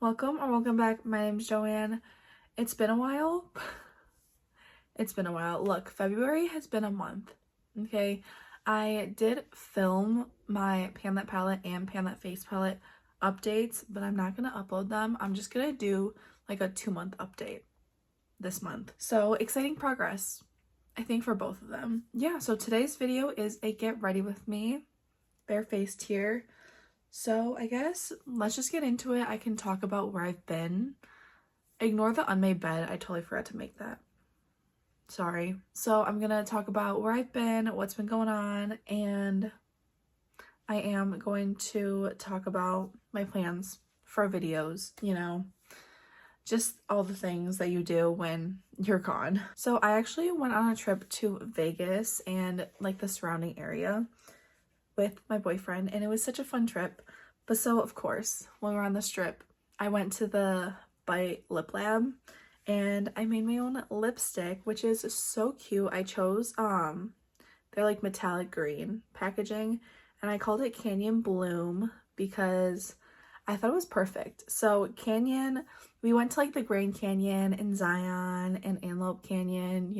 Welcome or welcome back. My name's Joanne. It's been a while. It's been a while. Look, February has been a month. Okay. I did film my Pan That Palette and Pan That Face Palette updates, but I'm not going to upload them. I'm just going to do like a 2-month update this month. So exciting progress, I think, for both of them. Yeah, so today's video is a get ready with me, barefaced here. So I guess let's just get into it. I can talk about where I've been. Ignore the unmade bed. I totally forgot to make that. Sorry. So I'm gonna talk about where I've been, what's been going on, and I am going to talk about my plans for videos, just all the things that you do when you're gone. So I actually went on a trip to Vegas and like the surrounding area with my boyfriend, and it was such a fun trip. But so of course, when we were on the strip, I went to the Bite Lip Lab and I made my own lipstick, which is so cute. I chose they're like metallic green packaging, and I called it Canyon Bloom because I thought it was perfect. So Canyon, we went to like the Grand Canyon and Zion and Antelope Canyon,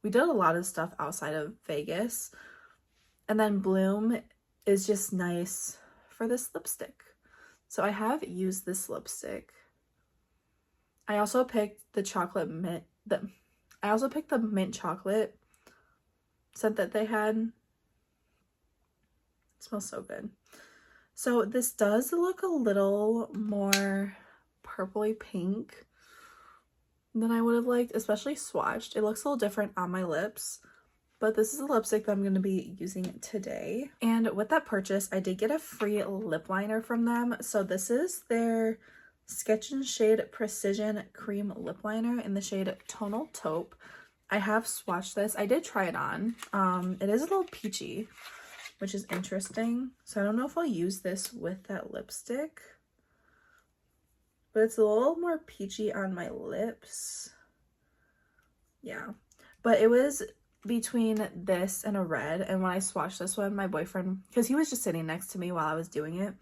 we did a lot of stuff outside of Vegas. And then Bloom is just nice for this lipstick. So I have used this lipstick. I also picked the chocolate mint. I also picked the mint chocolate scent that they had. It smells so good. So this does look a little more purpley pink than I would have liked, especially swatched. It looks a little different on my lips. But this is a lipstick that I'm going to be using today. And with that purchase, I did get a free lip liner from them. So this is their Sketch and Shade Precision Cream Lip Liner in the shade Tonal Taupe. I have swatched this. I did try it on. It is a little peachy, which is interesting. So I don't know if I'll use this with that lipstick. But it's a little more peachy on my lips. Yeah. But it was between this and a red, and when I swatched this one, my boyfriend, because he was just sitting next to me while I was doing it,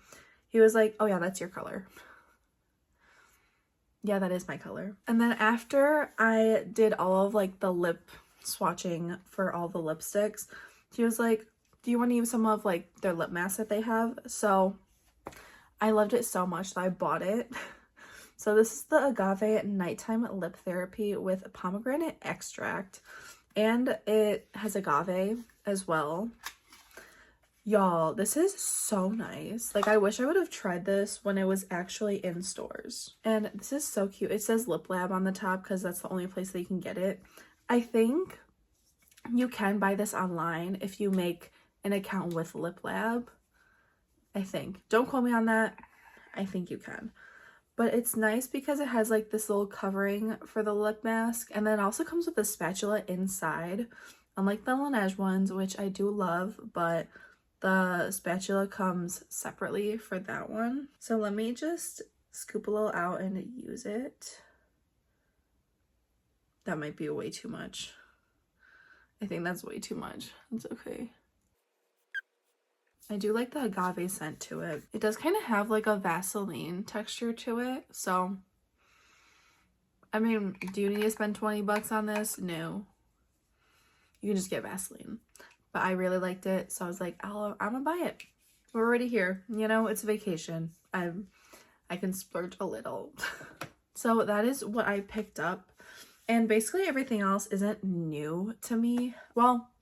he was like, oh yeah, that's your color. Yeah, that is my color. And then after I did all of like the lip swatching for all the lipsticks, he was like, do you want to use some of like their lip mask that they have? So I loved it so much that I bought it. So this is the Agave Nighttime Lip Therapy with pomegranate extract. And it has agave as well. Y'all, this is so nice. Like, I wish I would have tried this when it was actually in stores. And this is so cute. It says Lip Lab on the top because that's the only place that you can get it. I think you can buy this online if you make an account with Lip Lab. I think. Don't quote me on that. I think you can. But it's nice because it has like this little covering for the lip mask, and then it also comes with a spatula inside, unlike the Laneige ones, which I do love, but the spatula comes separately for that one. So let me just scoop a little out and use it. That might be way too much. I think that's way too much. It's okay. I do like the agave scent to it. It does kind of have like a Vaseline texture to it. So, I mean, do you need to spend 20 bucks on this? No. You can just get Vaseline. But I really liked it. So I was like, I'm gonna buy it. We're already here. It's vacation. I can splurge a little. So that is what I picked up. And basically everything else isn't new to me. Well,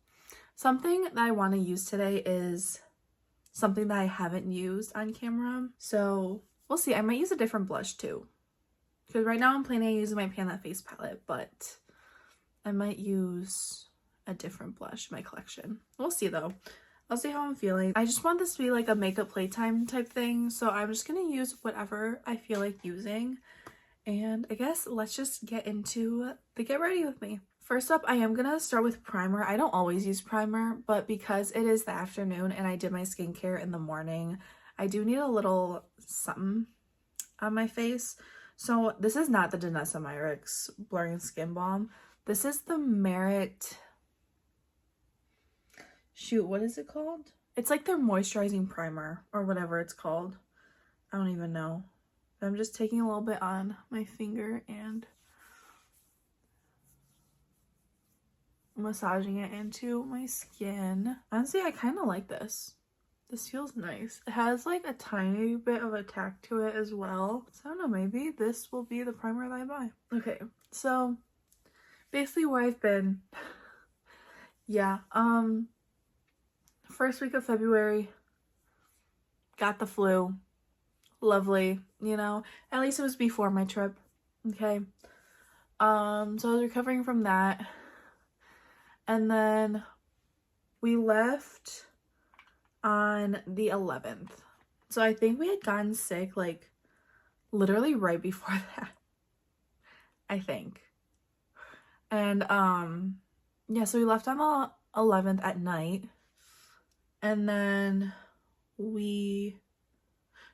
something that I want to use today is something that I haven't used on camera. So we'll see. I might use a different blush too. Because right now I'm planning on using my Pan That Face palette, but I might use a different blush in my collection. We'll see though. I'll see how I'm feeling. I just want this to be like a makeup playtime type thing. So I'm just going to use whatever I feel like using. And I guess let's just get into the get ready with me. First up, I am going to start with primer. I don't always use primer, but because it is the afternoon and I did my skincare in the morning, I do need a little something on my face. So this is not the Danessa Myricks Blurring Skin Balm. This is the Merit... Shoot, what is it called? It's like their moisturizing primer or whatever it's called. I don't even know. I'm just taking a little bit on my finger and massaging it into my skin. Honestly, I kind of like this. This feels nice. It has like a tiny bit of a tack to it as well. So I don't know, maybe this will be the primer that I buy. Okay, so basically where I've been. Yeah, first week of February, got the flu. Lovely, you know, at least it was before my trip. Okay. So I was recovering from that. And then we left on the 11th. So I think we had gotten sick like literally right before that. I think. And yeah, so we left on the 11th at night. And then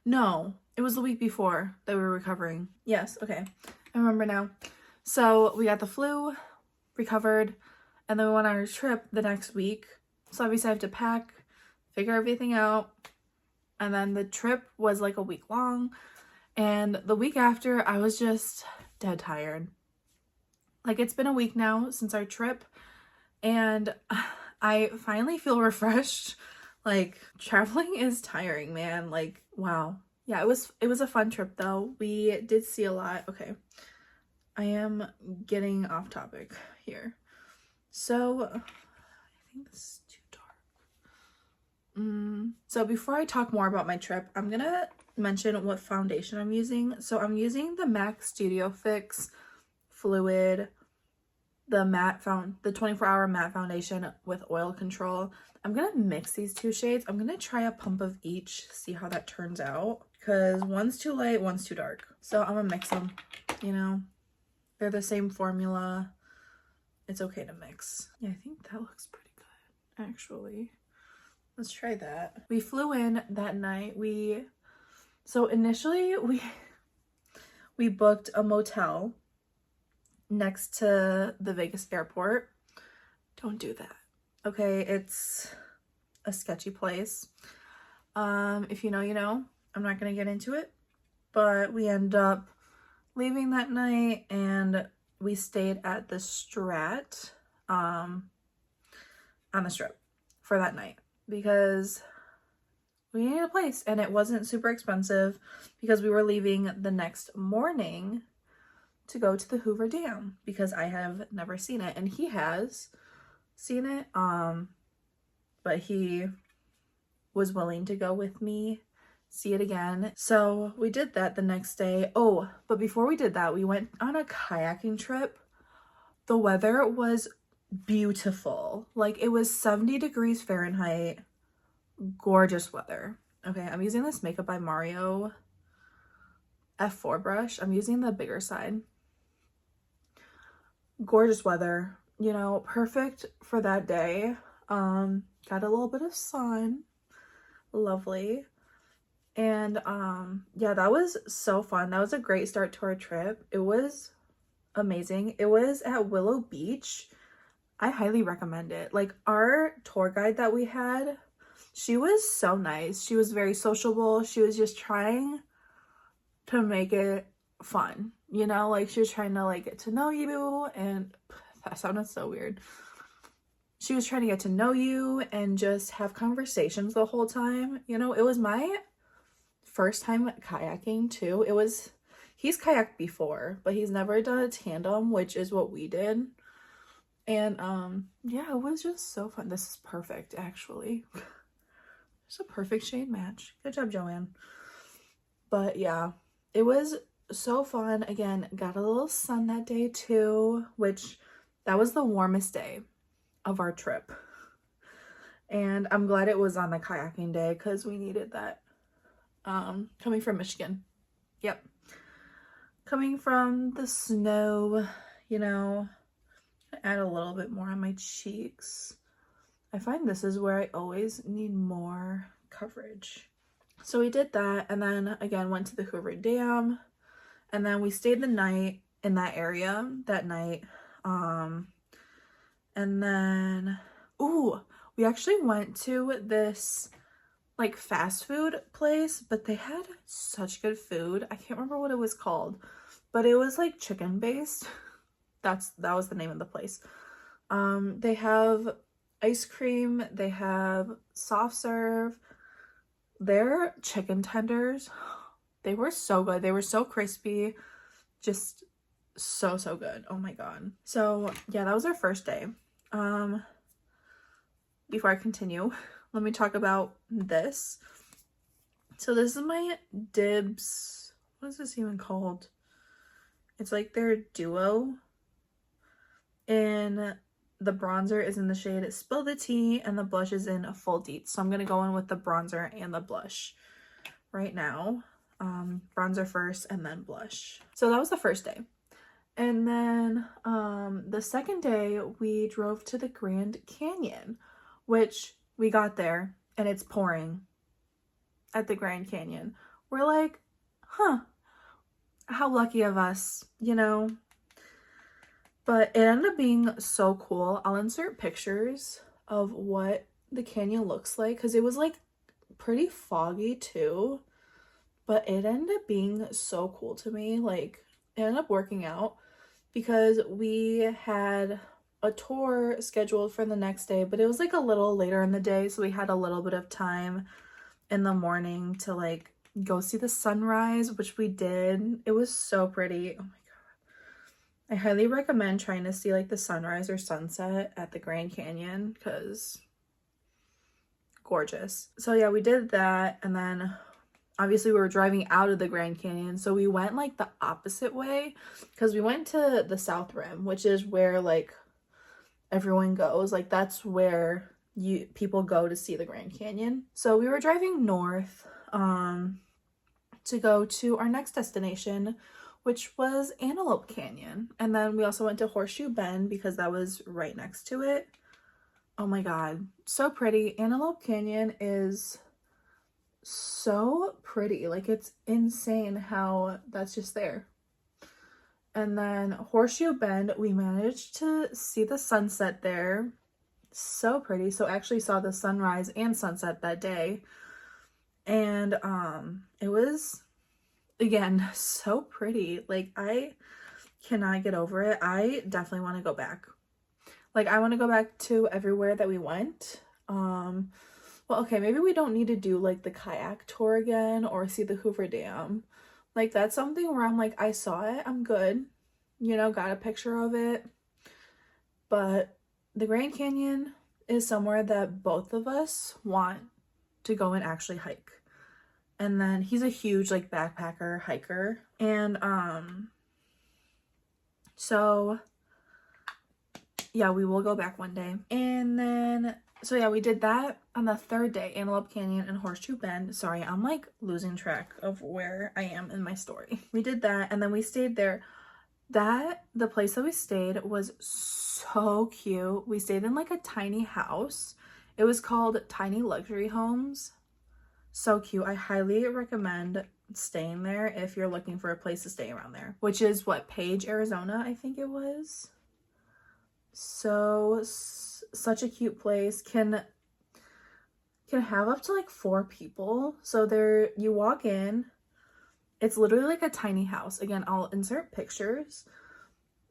no, it was the week before that we were recovering. Yes, okay. I remember now. So we got the flu, recovered, and then we went on our trip the next week. So obviously I have to pack, figure everything out. And then the trip was like a week long. And the week after, I was just dead tired. Like, it's been a week now since our trip. And I finally feel refreshed. Like, traveling is tiring, man. Like, wow. Yeah, it was a fun trip though. We did see a lot. Okay. I am getting off topic here. So, I think this is too dark. So before I talk more about my trip, I'm gonna mention what foundation I'm using. So I'm using the MAC Studio Fix Fluid, the 24-hour matte foundation with oil control. I'm gonna mix these two shades. I'm gonna try a pump of each, see how that turns out, because one's too light, one's too dark. So I'm gonna mix them, you know, they're the same formula. It's okay to mix. Yeah, I think that looks pretty good, actually. Let's try that. We flew in that night. So initially we booked a motel next to the Vegas airport. Don't do that. Okay, it's a sketchy place. If you know, you know. I'm not gonna get into it, but we end up leaving that night and we stayed at the Strat on the Strip for that night because we needed a place, and it wasn't super expensive because we were leaving the next morning to go to the Hoover Dam because I have never seen it and he has seen it, but he was willing to go with me see it again. So we did that the next day. Oh, but before we did that, we went on a kayaking trip. The weather was beautiful. Like, it was 70 degrees Fahrenheit. Gorgeous weather. Okay, I'm using this Makeup by Mario F4 brush. I'm using the bigger side. Gorgeous weather, you know, perfect for that day. Got a little bit of sun. Lovely. And yeah, that was so fun. That was a great start to our trip. It was amazing. It was at Willow Beach. I highly recommend it. Like, our tour guide that we had, she was so nice. She was very sociable. She was just trying to make it fun, you know, like she was trying to like get to know you, and that sounded so weird. She was trying to get to know you and just have conversations the whole time. You know, it was my first time kayaking too. He's kayaked before, but he's never done a tandem, which is what we did. And yeah, it was just so fun. This is perfect, actually. It's a perfect shade match. Good job, Joanne. But yeah, it was so fun. Again, got a little sun that day too, which that was the warmest day of our trip. And I'm glad it was on the kayaking day because we needed that. Coming from Michigan. Yep. Coming from the snow, you know, add a little bit more on my cheeks. I find this is where I always need more coverage. So we did that, and then again went to the Hoover Dam, and then we stayed the night in that area that night. And then we actually went to this like fast food place, but they had such good food. I can't remember what it was called, but it was like chicken based. That was the name of the place. They have ice cream, they have soft serve. Their chicken tenders, they were so good. They were so crispy, just so good. Oh my god. So yeah, that was our first day. Before I continue, let me talk about this. So this is my Dibs, what is this even called? It's like their duo, and the bronzer is in the shade Spill the Tea, and the blush is in a Full Deets. So I'm gonna go in with the bronzer and the blush right now. Bronzer first and then blush. So that was the first day. And then the second day we drove to the Grand Canyon, which we got there and it's pouring at the Grand Canyon. We're like, huh, how lucky of us, you know? But it ended up being so cool. I'll insert pictures of what the canyon looks like because it was like pretty foggy too. But it ended up being so cool to me. Like, it ended up working out because we had a tour scheduled for the next day, but it was like a little later in the day, so we had a little bit of time in the morning to like go see the sunrise, which we did. It was so pretty. Oh my god. I highly recommend trying to see like the sunrise or sunset at the Grand Canyon because gorgeous. So yeah, we did that, and then obviously we were driving out of the Grand Canyon, so we went like the opposite way because we went to the South Rim, which is where like everyone goes. Like that's where people go to see the Grand Canyon. So we were driving north to go to our next destination, which was Antelope Canyon. And then we also went to Horseshoe Bend because that was right next to it. Oh my god, so pretty. Antelope Canyon is so pretty. Like, it's insane how that's just there. And then Horseshoe Bend, we managed to see the sunset there. So pretty. So I actually saw the sunrise and sunset that day. And it was, again, so pretty. Like, I cannot get over it. I definitely want to go back. Like, I want to go back to everywhere that we went. Well, okay, maybe we don't need to do like the kayak tour again or see the Hoover Dam. Like, that's something where I'm like, I saw it, I'm good. You know, got a picture of it. But the Grand Canyon is somewhere that both of us want to go and actually hike. And then he's a huge like backpacker hiker. And so yeah, we will go back one day. And then so yeah, we did that on the third day, Antelope Canyon and Horseshoe Bend. Sorry, I'm like losing track of where I am in my story. We did that, and then we stayed there. The place that we stayed was so cute. We stayed in like a tiny house. It was called Tiny Luxury Homes. So cute. I highly recommend staying there if you're looking for a place to stay around there, which is what, Page, Arizona, I think it was. So such a cute place. Can have up to like 4 people. So there, you walk in, it's literally like a tiny house. Again, I'll insert pictures.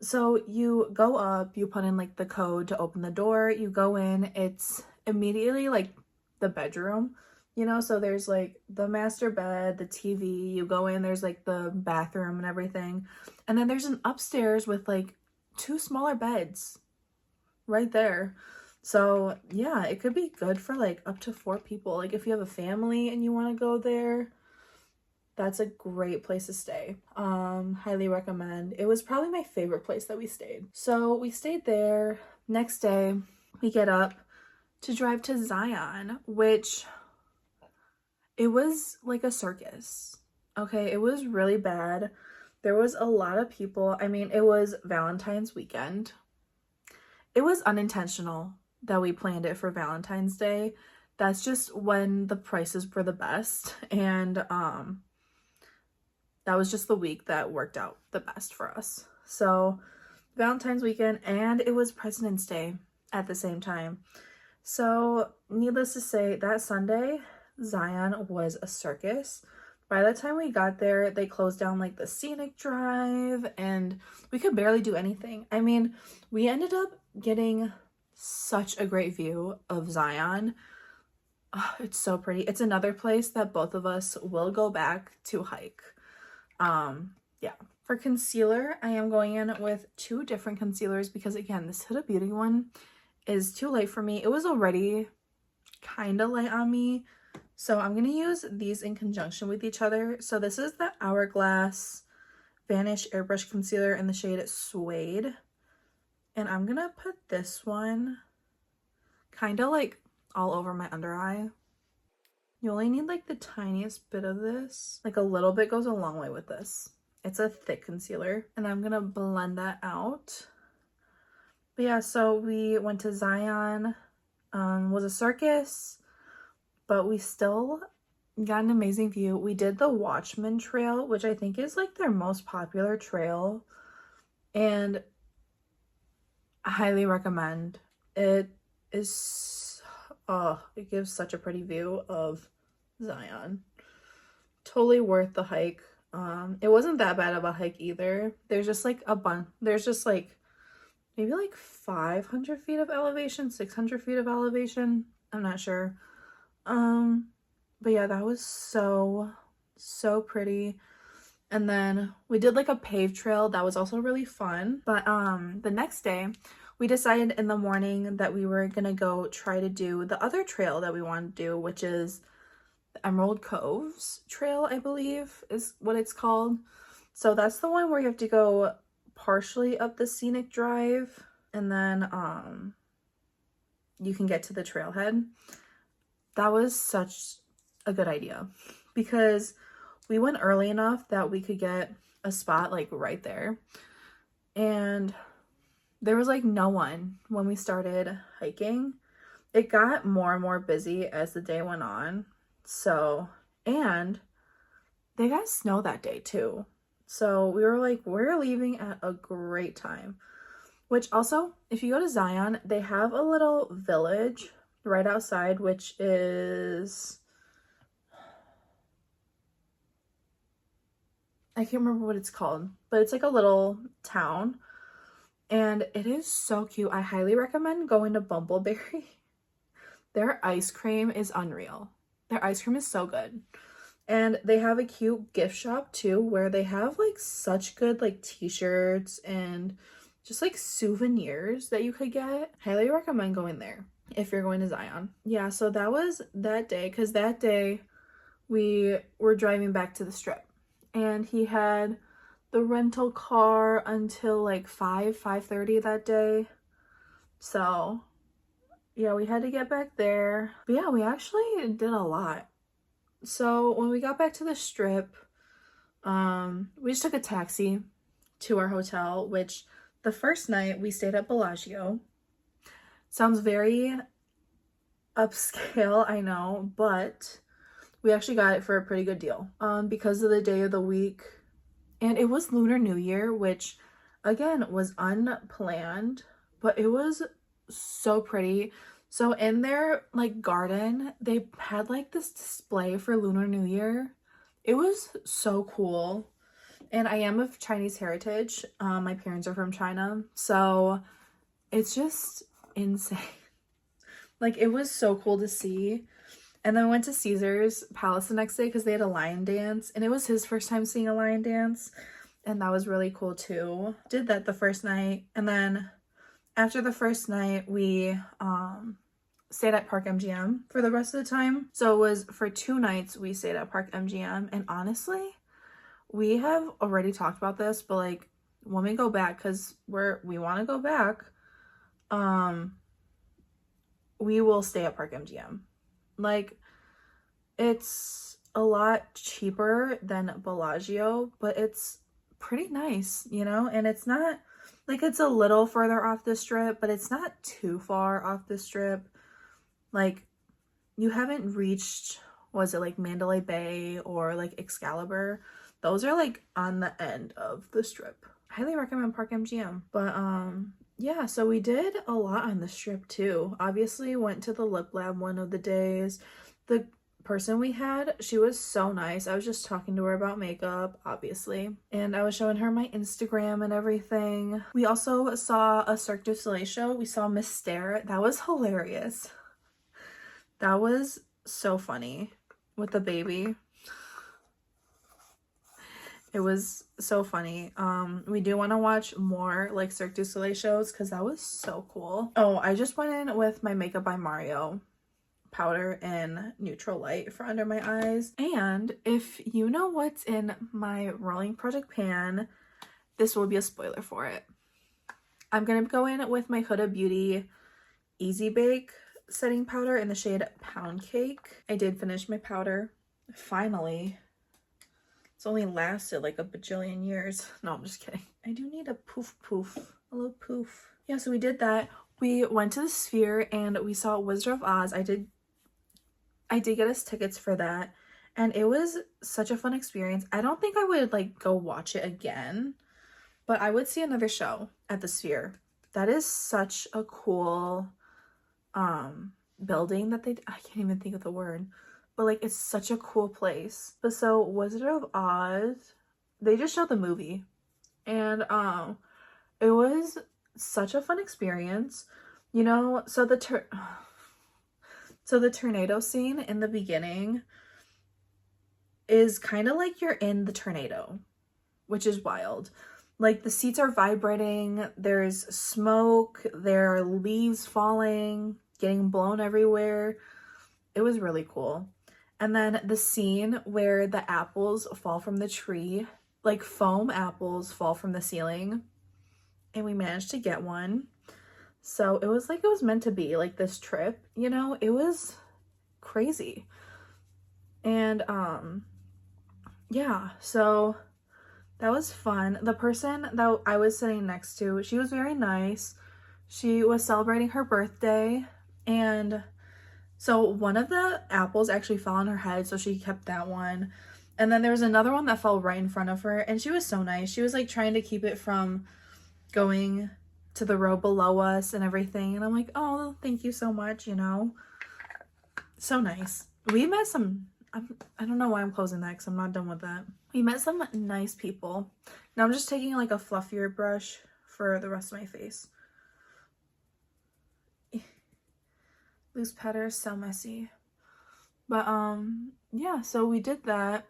So you go up, you put in like the code to open the door, you go in, it's immediately like the bedroom, you know, so there's like the master bed, the TV, you go in, there's like the bathroom and everything. And then there's an upstairs with like 2 smaller beds right there. So yeah, it could be good for like up to 4 people. Like if you have a family and you want to go there, that's a great place to stay. Highly recommend. It was probably my favorite place that we stayed. So we stayed there. Next day, we get up to drive to Zion, which it was like a circus. Okay, it was really bad. There was a lot of people. I mean, it was Valentine's weekend. It was unintentional that we planned it for Valentine's Day. That's just when the prices were the best, and that was just the week that worked out the best for us. So Valentine's weekend, and it was President's Day at the same time. So needless to say, that Sunday Zion was a circus. By the time we got there, they closed down like the scenic drive and we could barely do anything. I mean, we ended up getting such a great view of Zion. Oh, it's so pretty. It's another place that both of us will go back to hike. Yeah. For concealer, I am going in with 2 different concealers because again, this Huda Beauty one is too light for me. It was already kind of light on me. So I'm going to use these in conjunction with each other. So this is the Hourglass Vanish Airbrush Concealer in the shade Suede. And I'm going to put this one kind of like all over my under eye. You only need like the tiniest bit of this. Like a little bit goes a long way with this. It's a thick concealer. And I'm going to blend that out. But yeah, so we went to Zion. Was a circus. But we still got an amazing view. We did the Watchman Trail, which I think is like their most popular trail. And I highly recommend. It is, oh, it gives such a pretty view of Zion. Totally worth the hike. It wasn't that bad of a hike either. There's just like a bunch, there's just like maybe like 500 feet of elevation, 600 feet of elevation. I'm not sure. But yeah, that was so pretty. And then we did like a paved trail that was also really fun. But the next day we decided in the morning that we were gonna go try to do the other trail that we wanted to do, which is the Emerald Coves Trail, I believe is what it's called. So that's the one where you have to go partially up the scenic drive and then you can get to the trailhead. That was such a good idea because we went early enough that we could get a spot like right there. And there was like no one when we started hiking. It got more and more busy as the day went on. So, and they got snow that day too. So we were like, we're leaving at a great time. Which also, if you go to Zion, they have a little village right outside, which is, I can't remember what it's called, but it's like a little town and it is so cute. I highly recommend going to Bumbleberry. Their ice cream is unreal. Their ice cream is so good. And they have a cute gift shop too, where they have like such good like t-shirts and just like souvenirs that you could get. Highly recommend going there if you're going to Zion. Yeah, so that was that day, because that day we were driving back to the Strip and he had the rental car until like 5:30 that day. So yeah, we had to get back there. But yeah, we actually did a lot. So when we got back to the Strip, we just took a taxi to our hotel, which the first night we stayed at Bellagio. Sounds very upscale, I know, but we actually got it for a pretty good deal because of the day of the week. And it was Lunar New Year, which again was unplanned, but it was so pretty. So in their like garden, they had like this display for Lunar New Year. It was so cool. And I am of Chinese heritage. My parents are from China. So it's just insane. Like it was so cool to see. And then we went to Caesar's Palace the next day because they had a lion dance. And it was his first time seeing a lion dance. And that was really cool too. Did that the first night. And then after the first night, we stayed at Park MGM for the rest of the time. So it was for 2 nights we stayed at Park MGM. And honestly, we have already talked about this, but like when we go back, because we want to go back, we will stay at Park MGM. Like it's a lot cheaper than Bellagio, but it's pretty nice, you know? And it's not like, it's a little further off the Strip, but it's not too far off the Strip. Like you haven't reached, was it like Mandalay Bay or like Excalibur? Those are like on the end of the Strip. Highly recommend Park MGM. But yeah, so we did a lot on the Strip too. Obviously went to the Lip Lab one of the days. The person we had, she was so nice. I was just talking to her about makeup, obviously, and I was showing her my Instagram and everything. We also saw a Cirque du Soleil show. We saw Miss Stare. That was hilarious. That was so funny with the baby. It was so funny. We do want to watch more like Cirque du Soleil shows because that was so cool. Oh, I just went in with my Makeup by Mario powder in neutral light for under my eyes. And if you know what's in my rolling project pan, this will be a spoiler for it. I'm gonna go in with my Huda Beauty Easy Bake setting powder in the shade Pound Cake. I did finish my powder, finally. It's only lasted like a bajillion years. No, I'm just kidding. I do need a poof, a little poof. Yeah, so we did that. We went to the Sphere and we saw Wizard of Oz. I did get us tickets for that, and it was such a fun experience. I don't think I would like go watch it again, but I would see another show at the Sphere. That is such a cool building that I can't even think of the word, but like it's such a cool place. But so Wizard of Oz, they just showed the movie, and it was such a fun experience, you know. So the tornado scene in the beginning is kind of like you're in the tornado, which is wild. Like the seats are vibrating, there's smoke, there are leaves falling, getting blown everywhere. It was really cool. And then the scene where the apples fall from the tree, like foam apples fall from the ceiling, and we managed to get one. So it was like it was meant to be, like this trip, you know. It was crazy. And yeah, so that was fun. The person that I was sitting next to, she was very nice. She was celebrating her birthday, and so one of the apples actually fell on her head, so she kept that one. And then there was another one that fell right in front of her, and she was so nice. She was like trying to keep it from going to the row below us and everything. And I'm like, oh, thank you so much, you know. So nice. We met some, I don't know why I'm closing that because I'm not done with that. We met some nice people. Now I'm just taking like a fluffier brush for the rest of my face. Loose powder is so messy. But yeah, so we did that.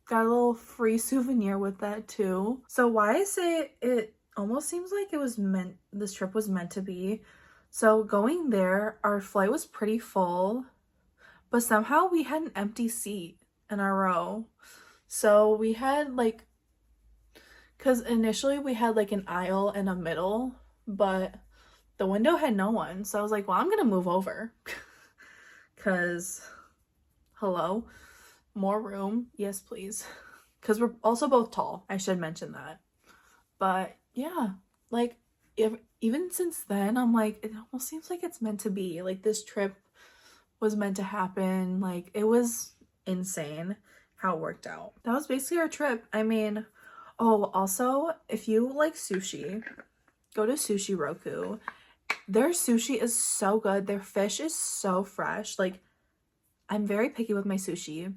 Got a little free souvenir with that too. So why I say it almost seems like it was meant, this trip was meant to be. So going there, our flight was pretty full, but somehow we had an empty seat in our row. So we had like, because initially we had like an aisle and a middle, but the window had no one. So I was like, well, I'm gonna move over because hello, more room, yes please, because we're also both tall, I should mention that. But yeah, like even since then I'm like, it almost seems like it's meant to be. Like this trip was meant to happen. Like it was insane how it worked out. That was basically our trip. I mean, oh, also if you like sushi, go to Sushi Roku. Their sushi is so good. Their fish is so fresh. Like I'm very picky with my sushi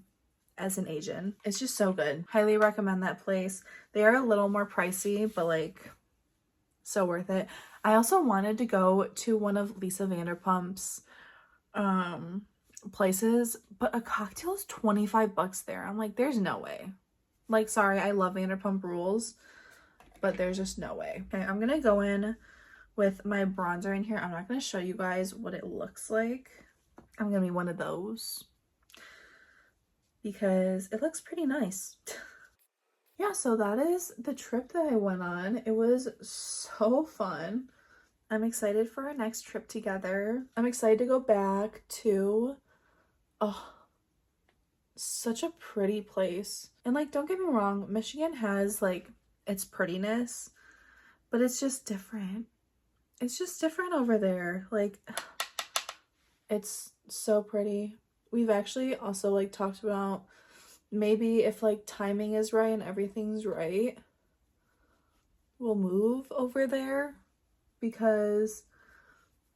as an Asian. It's just so good. Highly recommend that place. They are a little more pricey, but like so worth it. I also wanted to go to one of Lisa Vanderpump's places, but a cocktail is $25 there. I'm like, there's no way. Like, sorry, I love Vanderpump Rules, but there's just no way. Okay, I'm gonna go in with my bronzer in here. I'm not gonna show you guys what it looks like. I'm gonna be one of those because it looks pretty nice. Yeah, so that is the trip that I went on. It was so fun. I'm excited for our next trip together. I'm excited to go back to, oh, such a pretty place. And like, don't get me wrong, Michigan has like its prettiness, but it's just different. It's just different over there. Like, it's so pretty. We've actually also like talked about maybe if like timing is right and everything's right, we'll move over there because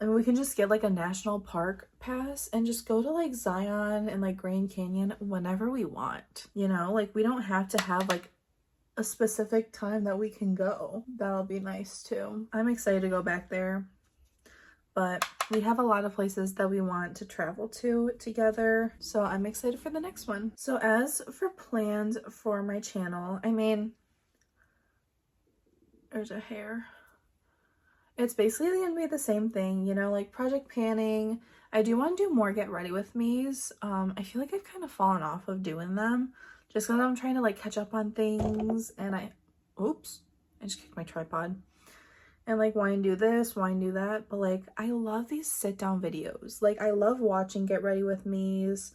I mean, we can just get like a national park pass and just go to like Zion and like Grand Canyon whenever we want, you know? Like we don't have to have like a specific time that we can go. That'll be nice too. I'm excited to go back there. But we have a lot of places that we want to travel to together. So I'm excited for the next one. So as for plans for my channel, I mean, there's a hair. It's basically gonna be the same thing, you know, like project panning. I do want to do more get ready with me's. I feel like I've kind of fallen off of doing them just because I'm trying to like catch up on things and oops, I just kicked my tripod. And like wanting to do this, wanting to do that, but like I love these sit down videos. Like I love watching get ready with me's.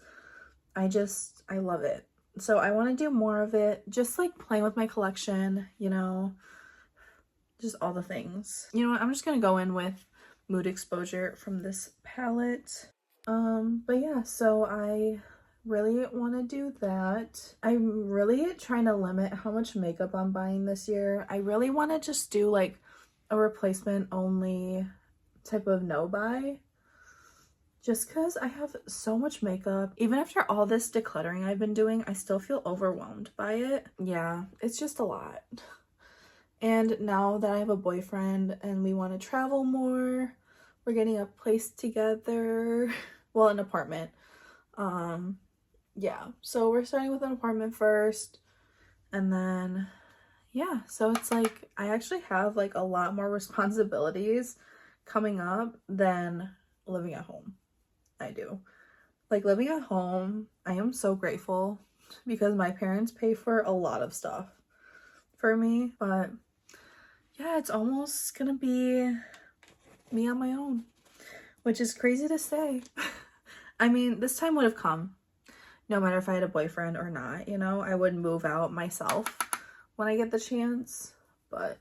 I love it. So I want to do more of it, just like playing with my collection, you know, just all the things. You know what, I'm just gonna go in with Mood Exposure from this palette. But yeah, so I really want to do that. I'm really trying to limit how much makeup I'm buying this year. I really want to just do like a replacement only type of no buy, just because I have so much makeup. Even after all this decluttering I've been doing, I still feel overwhelmed by it. Yeah, it's just a lot. And now that I have a boyfriend and we want to travel more, we're getting a place together. Well, an apartment. Yeah, so we're starting with an apartment first, and then yeah, so it's like I actually have like a lot more responsibilities coming up than living at home. I do. Like living at home, I am so grateful because my parents pay for a lot of stuff for me, but yeah, it's almost gonna be me on my own, which is crazy to say. I mean, this time would have come no matter if I had a boyfriend or not, you know? I would move out myself when I get the chance, but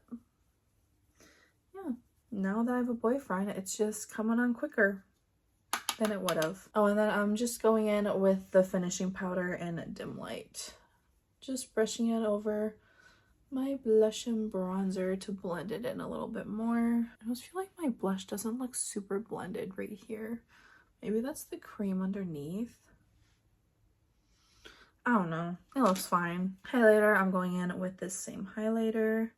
yeah, now that I have a boyfriend, it's just coming on quicker than it would have. Oh, and then I'm just going in with the finishing powder and dim light. Just brushing it over my blush and bronzer to blend it in a little bit more. I almost feel like my blush doesn't look super blended right here. Maybe that's the cream underneath. I don't know. It looks fine. Highlighter, I'm going in with this same highlighter.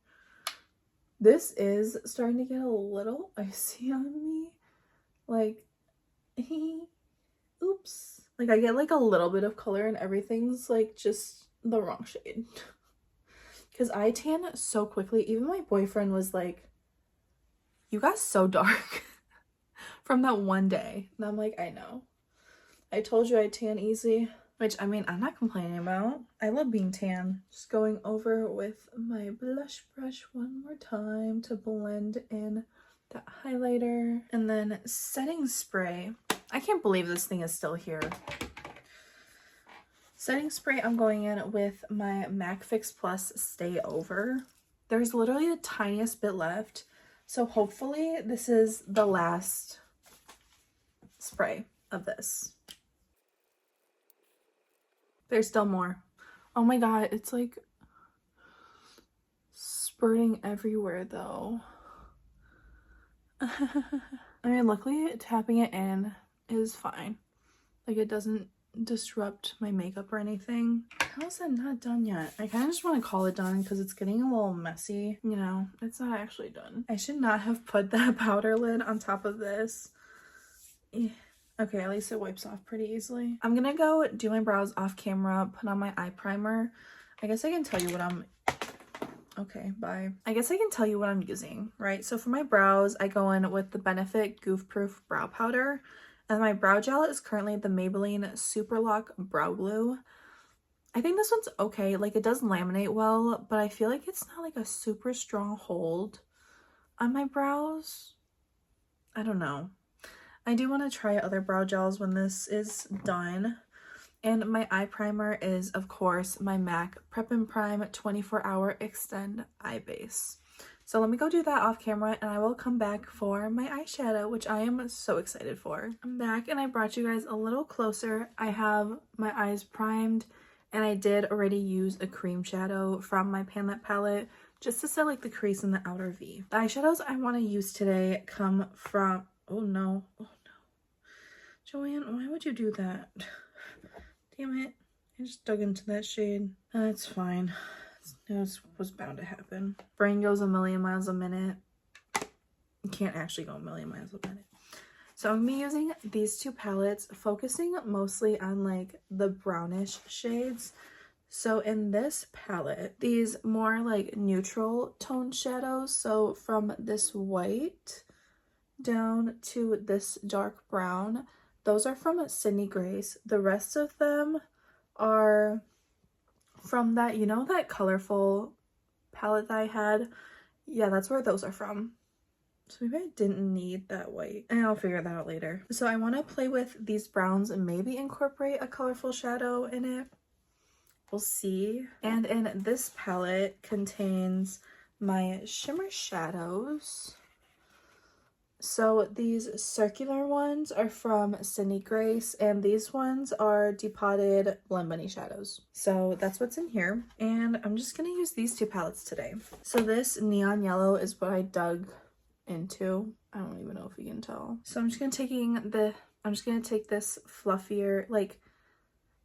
This is starting to get a little icy on me. Like, oops. Like, I get like a little bit of color and everything's like just the wrong shade. Because I tan so quickly. Even my boyfriend was like, you got so dark from that one day. And I'm like, I know. I told you I tan easy. Which, I mean, I'm not complaining about. I love being tan. Just going over with my blush brush one more time to blend in that highlighter. And then setting spray. I can't believe this thing is still here. Setting spray, I'm going in with my MAC Fix Plus Stay Over. There's literally the tiniest bit left. So hopefully this is the last spray of this. There's still more. Oh my god, it's like spurting everywhere though. I mean, luckily tapping it in is fine. Like it doesn't disrupt my makeup or anything. How is that not done yet? I kind of just want to call it done because it's getting a little messy. You know, it's not actually done. I should not have put that powder lid on top of this. Okay, at least it wipes off pretty easily. I'm gonna go do my brows off camera, put on my eye primer. I guess I can tell you what I'm... Okay, bye. I guess I can tell you what I'm using, right? So for my brows, I go in with the Benefit Goof Proof Brow Powder. And my brow gel is currently the Maybelline Super Lock Brow Glue. I think this one's okay. Like, it does laminate well, but I feel like it's not like a super strong hold on my brows. I don't know. I do want to try other brow gels when this is done. And my eye primer is, of course, my MAC Prep and Prime 24-Hour Extend Eye Base. So let me go do that off camera and I will come back for my eyeshadow, which I am so excited for. I'm back and I brought you guys a little closer. I have my eyes primed and I did already use a cream shadow from my Panlet palette just to set like the crease in the outer V. The eyeshadows I want to use today come from... Oh no. Oh no. Joanne, why would you do that? Damn it. I just dug into that shade. That's fine. It was bound to happen. Brain goes a million miles a minute. You can't actually go a million miles a minute. So I'm gonna be using these two palettes, focusing mostly on like the brownish shades. So in this palette, these more like neutral tone shadows, so from this white down to this dark brown, those are from Sydney Grace. The rest of them are from that, you know, that colorful palette that I had? Yeah, that's where those are from. So maybe I didn't need that white, and I'll figure that out later. So I want to play with these browns and maybe incorporate a colorful shadow in it. We'll see. And in this palette contains my shimmer shadows. So these circular ones are from Sydney Grace, and these ones are Depotted Blend Bunny shadows. So that's what's in here. And I'm just gonna use these two palettes today. So this neon yellow is what I dug into. I don't even know if you can tell. So I'm just gonna take this fluffier, like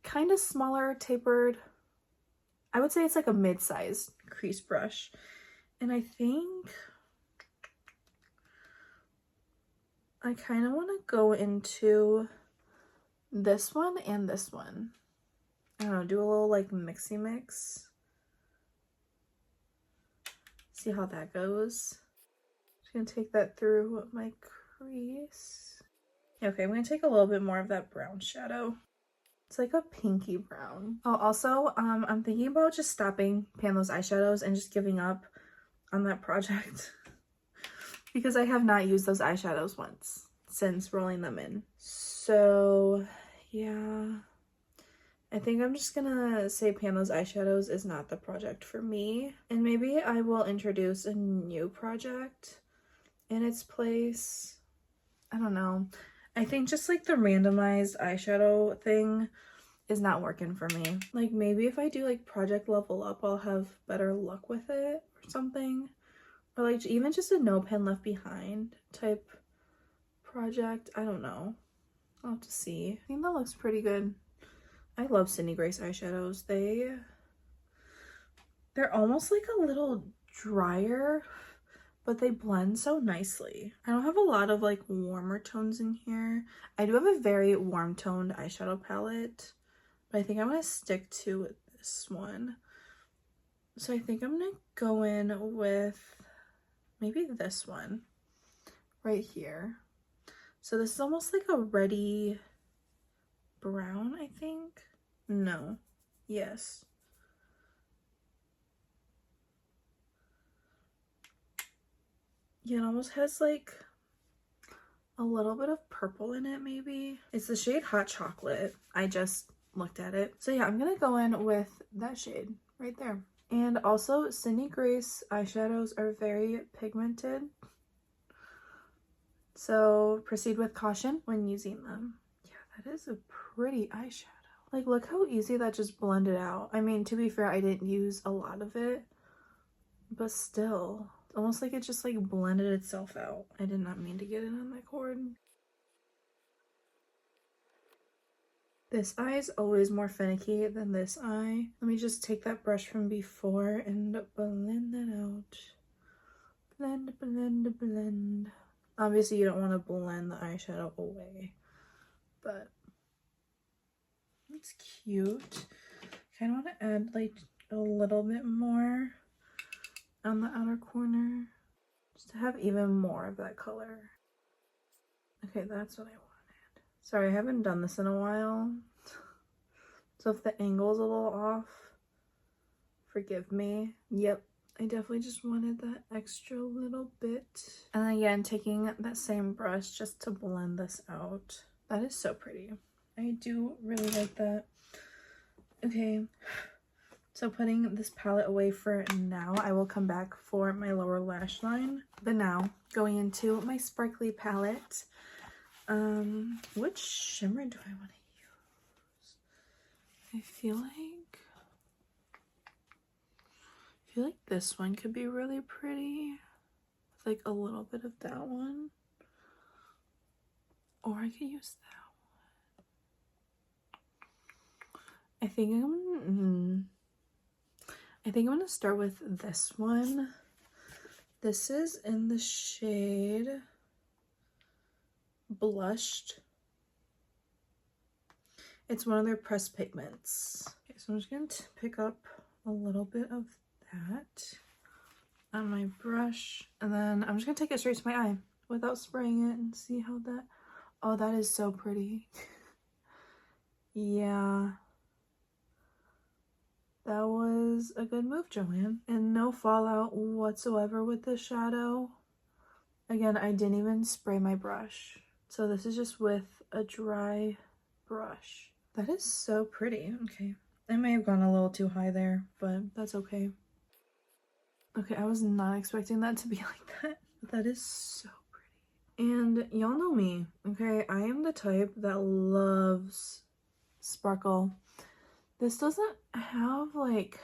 kind of smaller tapered, I would say it's like a mid-sized crease brush. And I think I kind of want to go into this one and this one. I don't know, do a little like mixy mix. See how that goes. Just gonna take that through my crease. Okay, I'm gonna take a little bit more of that brown shadow. It's like a pinky brown. Oh, also, I'm thinking about just stopping pan those eyeshadows and just giving up on that project because I have not used those eyeshadows once since rolling them in. So, yeah, I think I'm just gonna say pan those eyeshadows is not the project for me. And maybe I will introduce a new project in its place. I don't know. I think just like the randomized eyeshadow thing is not working for me. Like maybe if I do like Project Level Up, I'll have better luck with it or something. Or like even just a no pen left behind type project. I don't know. I'll have to see. I think that looks pretty good. I love Sydney Grace eyeshadows. They're almost like a little drier, but they blend so nicely. I don't have a lot of like warmer tones in here. I do have a very warm toned eyeshadow palette, but I think I'm gonna stick to this one. So I think I'm gonna go in with maybe this one right here. So this is almost like a reddy brown, I think. No. Yes. Yeah, it almost has like a little bit of purple in it, maybe. It's the shade Hot Chocolate. I just looked at it. So yeah, I'm gonna go in with that shade right there. And also, Sydney Grace eyeshadows are very pigmented. So proceed with caution when using them. Yeah, that is a pretty eyeshadow. Like, look how easy that just blended out. I mean, to be fair, I didn't use a lot of it, but still. Almost like it just like blended itself out. I did not mean to get it on my cord. This eye is always more finicky than this eye. Let me just take that brush from before and blend that out. Blend, blend, blend. Obviously you don't want to blend the eyeshadow away, but it's cute. Kind of want to add like a little bit more on the outer corner, just to have even more of that color. Okay, that's what I wanted. Sorry, I haven't done this in a while, so if the angle's a little off, forgive me. Yep, I definitely just wanted that extra little bit. And again, taking that same brush just to blend this out. That is so pretty. I do really like that. Okay. So putting this palette away for now, I will come back for my lower lash line. But now, going into my sparkly palette. Which shimmer do I want to use? I feel like this one could be really pretty. With like a little bit of that one. Or I could use that. I think I'm gonna start with this one. This is in the shade Blushed. It's one of their pressed pigments. Okay, so I'm just going to pick up a little bit of that on my brush, and then I'm just going to take it straight to my eye without spraying it and see how that... Oh, that is so pretty. Yeah. That was a good move, Joanne. And no fallout whatsoever with the shadow. Again, I didn't even spray my brush. So this is just with a dry brush. That is so pretty. Okay. I may have gone a little too high there, but that's okay. Okay, I was not expecting that to be like that. But that is so pretty. And y'all know me, okay? I am the type that loves sparkle. This doesn't have like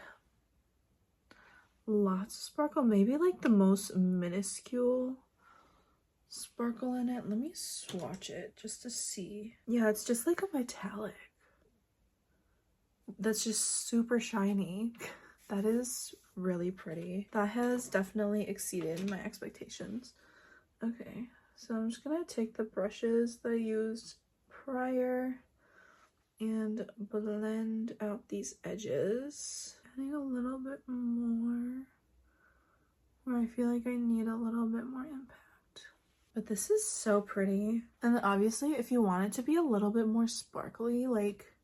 lots of sparkle, maybe like the most minuscule sparkle in it. Let me swatch it just to see. Yeah, it's just like a metallic that's just super shiny. That is really pretty. That has definitely exceeded my expectations. Okay, so I'm just gonna take the brushes that I used prior and blend out these edges. Adding a little bit more where I feel like I need a little bit more impact. But this is so pretty. And then obviously if you want it to be a little bit more sparkly, like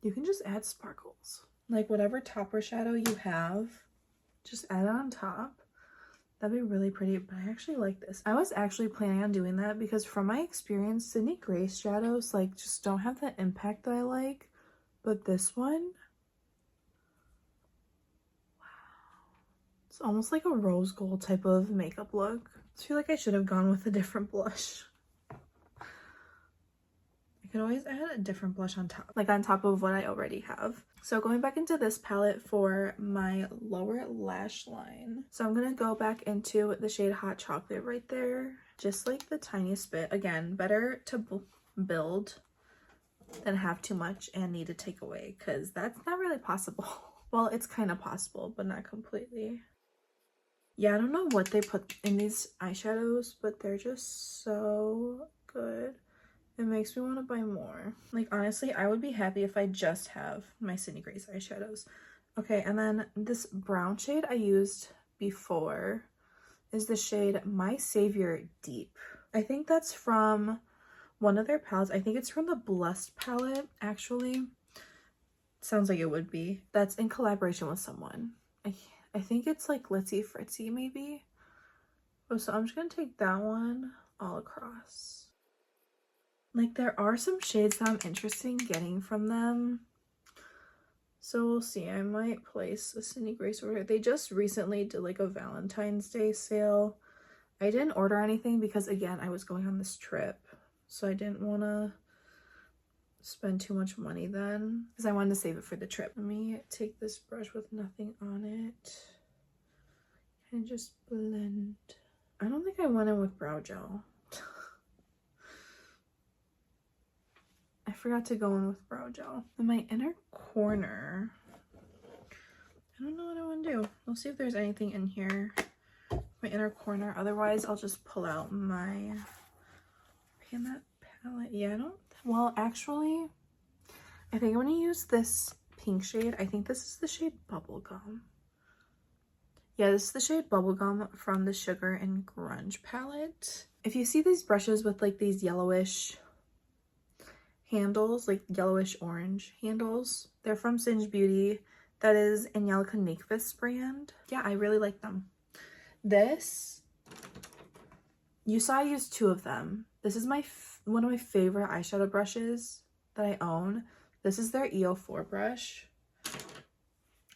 you can just add sparkles. Like whatever topper shadow you have, just add it on top. That'd be really pretty, but I actually like this. I was actually planning on doing that because from my experience, Sydney Grace shadows like just don't have the impact that I like. But this one, wow. It's almost like a rose gold type of makeup look. I feel like I should have gone with a different blush. I could always add a different blush on top, like on top of what I already have. So going back into this palette for my lower lash line. So I'm gonna go back into the shade Hot Chocolate right there. Just like the tiniest bit. Again, better to build than have too much and need to take away, because that's not really possible. Well, it's kind of possible, but not completely. Yeah, I don't know what they put in these eyeshadows, but they're just so good. It makes me want to buy more. Like, honestly, I would be happy if I just have my Sydney Grace eyeshadows. Okay, and then this brown shade I used before is the shade My Savior Deep. I think that's from one of their palettes. I think it's from the Blessed palette, actually. Sounds like it would be. That's in collaboration with someone. I think it's like Litzy Fritzy, maybe. Oh, so I'm just gonna take that one all across. Like, there are some shades that I'm interested in getting from them. So we'll see. I might place a Sydney Grace order. They just recently did like a Valentine's Day sale. I didn't order anything because, again, I was going on this trip. So I didn't want to spend too much money then, because I wanted to save it for the trip. Let me take this brush with nothing on it and just blend. I don't think I went in with brow gel. I forgot to go in with brow gel. In my inner corner, I don't know what I want to do. We'll see if there's anything in here. My inner corner. Otherwise, I'll just pull out my that palette. Yeah, I don't... Well, actually, I think I'm going to use this pink shade. I think this is the shade Bubblegum. Yeah, this is the shade Bubblegum from the Sugar and Grunge palette. If you see these brushes with like these yellowish handles, like yellowish orange handles, they're from Singe Beauty. That is Angelica Nyqvist's brand. Yeah, I really like them. This, you saw I used two of them. This is one of my favorite eyeshadow brushes that I own. This is their EO4 brush.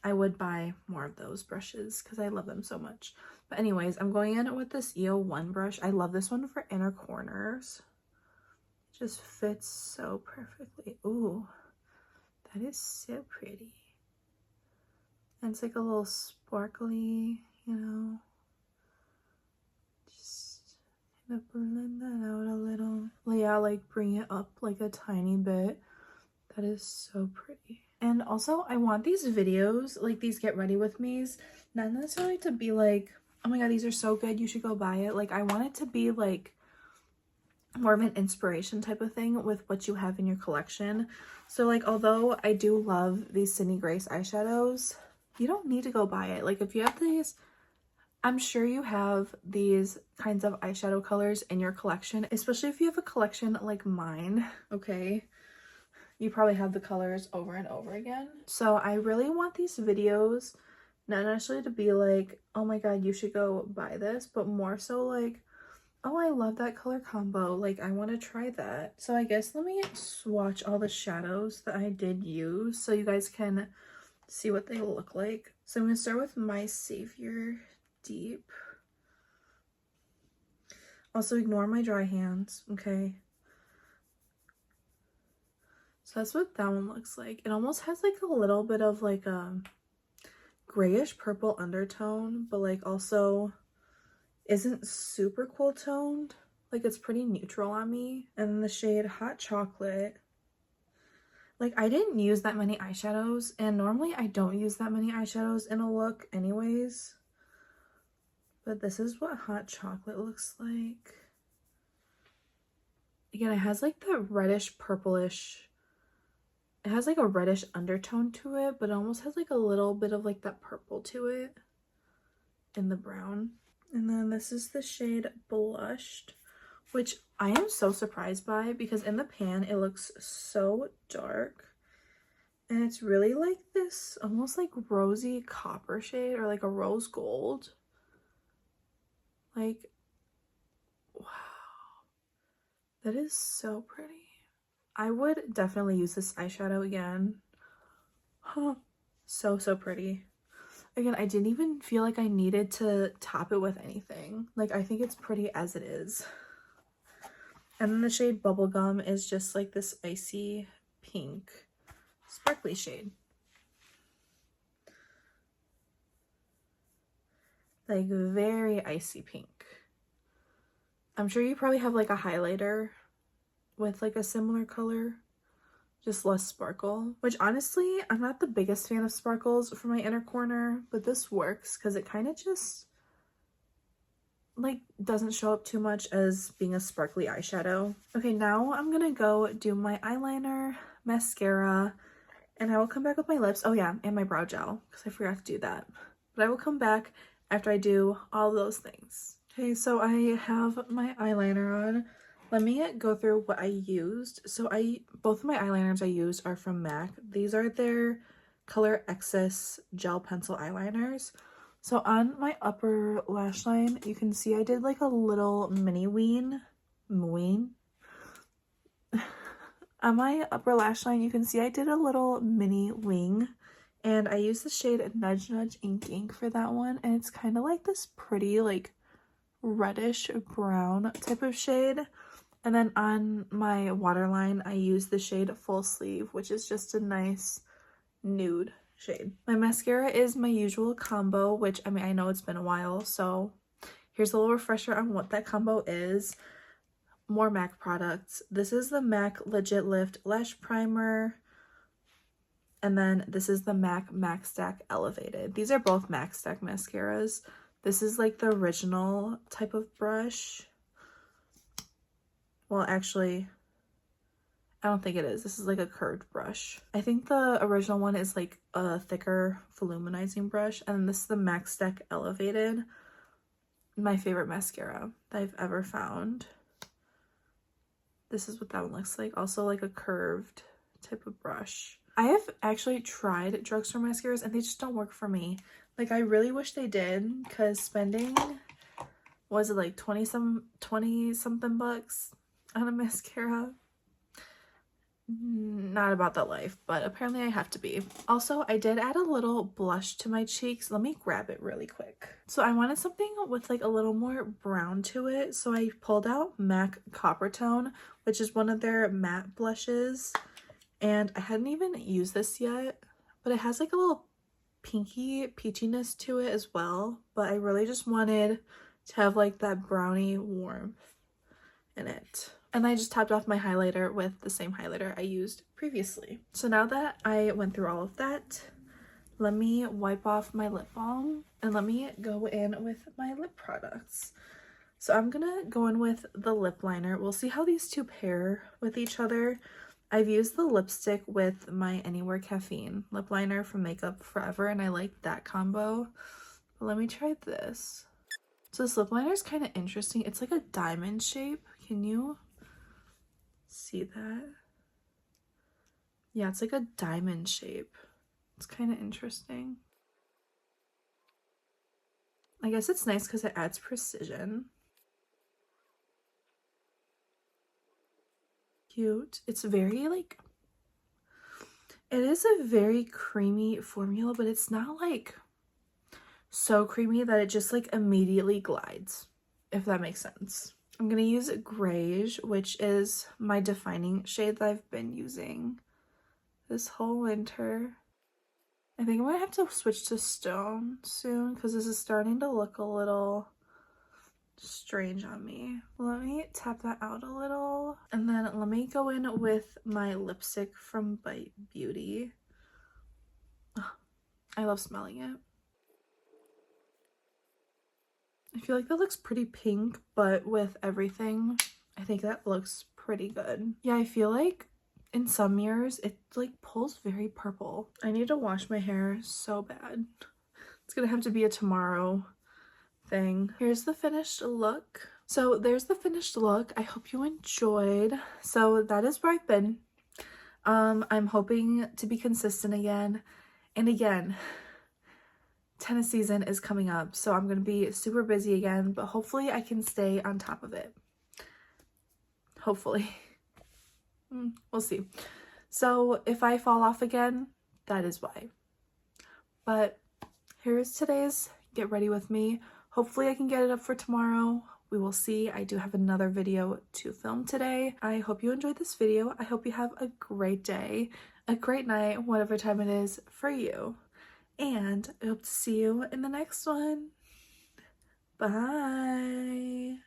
I would buy more of those brushes because I love them so much. But anyways, I'm going in with this EO1 brush. I love this one for inner corners. It just fits so perfectly. Ooh, that is so pretty. And it's like a little sparkly, you know. Just Gonna blend that out a little. Yeah, like bring it up like a tiny bit. That is so pretty. And also, I want these videos, like these get ready with me's, not necessarily to be like, oh my god, these are so good, you should go buy it. Like, I want it to be like more of an inspiration type of thing with what you have in your collection. So like, although I do love these Sydney Grace eyeshadows, you don't need to go buy it. Like, if you have these, I'm sure you have these kinds of eyeshadow colors in your collection, especially if you have a collection like mine, okay? You probably have the colors over and over again. So I really want these videos not necessarily to be like, oh my god, you should go buy this, but more so like, oh, I love that color combo, like I want to try that. So I guess let me swatch all the shadows that I did use so you guys can see what they look like. So I'm going to start with My Savior Deep. Also ignore my dry hands, okay? So that's what that one looks like. It almost has like a little bit of like a grayish purple undertone, but like also isn't super cool toned. Like, it's pretty neutral on me. And then the shade Hot Chocolate. Like, I didn't use that many eyeshadows, and normally I don't use that many eyeshadows in a look anyways. But this is what Hot Chocolate looks like. Again, it has like that reddish purplish, it has like a reddish undertone to it, but it almost has like a little bit of like that purple to it in the brown. And then this is the shade Blushed, which I am so surprised by because in the pan it looks so dark. And it's really like this almost like rosy copper shade or like a rose gold. Like, wow. That is so pretty. I would definitely use this eyeshadow again. Huh. So pretty. Again, I didn't even feel like I needed to top it with anything. Like, I think it's pretty as it is. And then the shade Bubblegum is just like this icy pink sparkly shade. Like, very icy pink. I'm sure you probably have like a highlighter with like a similar color, just less sparkle, which honestly, I'm not the biggest fan of sparkles for my inner corner, but this works because it kind of just like doesn't show up too much as being a sparkly eyeshadow. Okay, now I'm gonna go do my eyeliner, mascara, and I will come back with my lips. Oh yeah, and my brow gel because I forgot to do that. But I will come back after I do all those things. Okay, so I have my eyeliner on. Let me go through what I used. So both of my eyeliners I used are from MAC. These are their Color Excess gel pencil eyeliners. So on my upper lash line, you can see I did like a little mini ween. On my upper lash line, you can see I did a little mini wing. And I used the shade Nudge Nudge Ink for that one. And it's kind of like this pretty like reddish brown type of shade. And then on my waterline, I used the shade Full Sleeve, which is just a nice nude shade. My mascara is my usual combo, which I mean, I know it's been a while, so here's a little refresher on what that combo is. More MAC products. This is the MAC Legit Lift Lash Primer. And then this is the MAC Mac Stack Elevated. These are both Mac Stack mascaras. This is like the original type of brush. Well, actually, I don't think it is. This is like a curved brush. I think the original one is like a thicker voluminizing brush. And then this is the MAC Stack Elevated. My favorite mascara that I've ever found. This is what that one looks like. Also like a curved type of brush. I have actually tried drugstore mascaras and they just don't work for me. Like, I really wish they did, because spending, was it like 20 something bucks on a mascara? Not about that life, but apparently I have to be. Also, I did add a little blush to my cheeks. Let me grab it really quick. So I wanted something with like a little more brown to it. So I pulled out MAC Copper Tone, which is one of their matte blushes. And I hadn't even used this yet, but it has like a little pinky peachiness to it as well. But I really just wanted to have like that brownie warmth. in it. And I just topped off my highlighter with the same highlighter I used previously. So now that I went through all of that, let me wipe off my lip balm and let me go in with my lip products. So I'm gonna go in with the lip liner. We'll see how these two pair with each other. I've used the lipstick with my Anywhere Caffeine lip liner from Makeup Forever, and I like that combo. But let me try this. So this lip liner is kind of interesting. It's like a diamond shape. Can you see that? Yeah, it's like a diamond shape. It's kind of interesting. I guess it's nice because it adds precision. Cute. It's very like, it is a very creamy formula, but it's not like so creamy that it just like immediately glides, if that makes sense. I'm gonna use Greige, which is my defining shade that I've been using this whole winter. I think I'm gonna have to switch to Stone soon because this is starting to look a little strange on me. Let me tap that out a little, and then let me go in with my lipstick from Bite Beauty. Oh, I love smelling it. I feel like that looks pretty pink, but with everything, I think that looks pretty good. Yeah, I feel like in some mirrors it like pulls very purple. I need to wash my hair so bad. It's gonna have to be a tomorrow thing. Here's the finished look. So there's the finished look. I hope you enjoyed. So that is where I've been. I'm hoping to be consistent again. And again, tennis season is coming up, so I'm gonna be super busy again, but hopefully I can stay on top of it. Hopefully. We'll see. So if I fall off again, that is why. But here's today's Get Ready With Me. Hopefully I can get it up for tomorrow. We will see. I do have another video to film today. I hope you enjoyed this video. I hope you have a great day, a great night, whatever time it is for you. And I hope to see you in the next one. Bye.